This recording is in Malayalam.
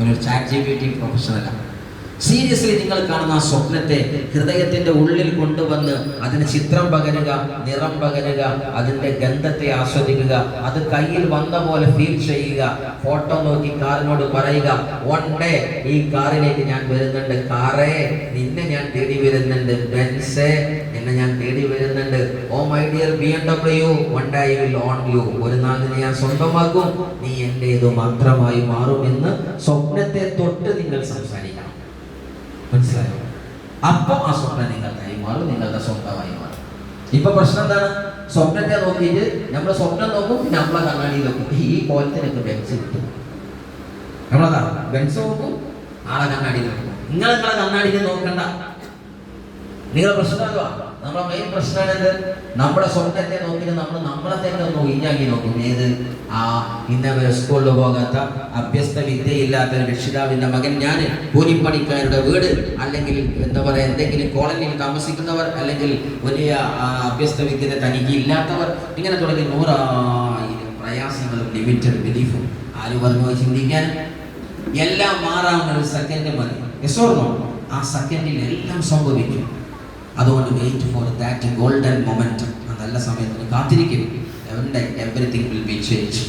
ഒരു ചാറ്റ് GPT പ്രൊഫഷണലാണ്. സീരിയസ്ലി നിങ്ങൾ കാണുന്ന ആ സ്വപ്നത്തെ ഹൃദയത്തിന്റെ ഉള്ളിൽ കൊണ്ടുവന്ന് അതിന് ചിത്രം പകരുക, നിറം പകരുക, അതിന്റെ ഗന്ധത്തെ ആസ്വദിക്കുക, അത് കയ്യിൽ വന്ന പോലെ ഫീൽ ചെയ്യുക. ഫോട്ടോ നോക്കി കാറിനോട് പറയുക, വൺ ഡേ ഈ കാറിലേക്ക് ഞാൻ വരുന്നുണ്ട്, കാറേ നിന്നെ ഞാൻ തേടി വരുന്നുണ്ട്, ബെൻസേ നിന്നെ ഞാൻ തേടി വരുന്നുണ്ട്, oh my dear BMW one day I will own you, ഒരു നാൾ നിന്നെ ഞാൻ സ്വന്തമാക്കും, നീ എന്റേതു മാത്രമായി മാറുമെന്ന് സ്വപ്നത്തെ തൊട്ട് നിങ്ങൾ സംസാരിക്കണം. മനസ്സിലായോ? അപ്പം ആ സ്വപ്നം നിങ്ങൾക്കായി മാറും, നിങ്ങളുടെ സ്വന്തമായി മാറും. ഇപ്പൊ പ്രശ്നം എന്താണ്? സ്വപ്നത്തെ നോക്കിയിട്ട് നമ്മൾ സ്വപ്നം നോക്കും, പിന്നെ നമ്മളെ കണ്ണാടി നോക്കും, ഈ കോലത്തിനൊക്കെ ബെൻസ് കിട്ടും. നമ്മളതാ ബെൻസ് നോക്കും, ആളെ കണ്ണാടി നോക്കും. നിങ്ങളെ കണ്ണാടിയിൽ നോക്കണ്ട. നിങ്ങളുടെ പ്രശ്നം നമ്മുടെ മെയിൻ പ്രശ്നമാണ് എന്ത്? നമ്മുടെ സ്വപ്നത്തെ നോക്കിയിട്ട് നമ്മൾ നമ്മളെ തന്നെ ഒന്ന് ഒഴിഞ്ഞാക്കി നോക്കും. ഏത്? ആ ഇന്നവരെ സ്കൂളിൽ പോകാത്ത അഭ്യസ്ത വിദ്യയില്ലാത്ത രക്ഷിതാവിന്റെ മകൻ ഞാൻ, കൂലിപ്പണിക്കാരുടെ വീട്, അല്ലെങ്കിൽ എന്താ പറയുക എന്തെങ്കിലും കോളനിയിൽ താമസിക്കുന്നവർ, അല്ലെങ്കിൽ വലിയ അഭ്യസ്ത വിദ്യയുടെ തനിക്ക് ഇല്ലാത്തവർ, ഇങ്ങനെ തുടങ്ങി 100,000 പ്രയാസങ്ങളും ലിമിറ്റഡ് ബിലീഫും. ആര് പറഞ്ഞു ചിന്തിക്കാൻ? എല്ലാം മാറാവുന്ന ഒരു സെക്കൻഡ് മതി. യെസോർന്നോ? ആ സെക്കൻഡിൽ എല്ലാം സംഭവിക്കും. അതുകൊണ്ട് wait for that golden moment. ആ നല്ല സമയത്തിന് കാത്തിരിക്കും. Everything will be change.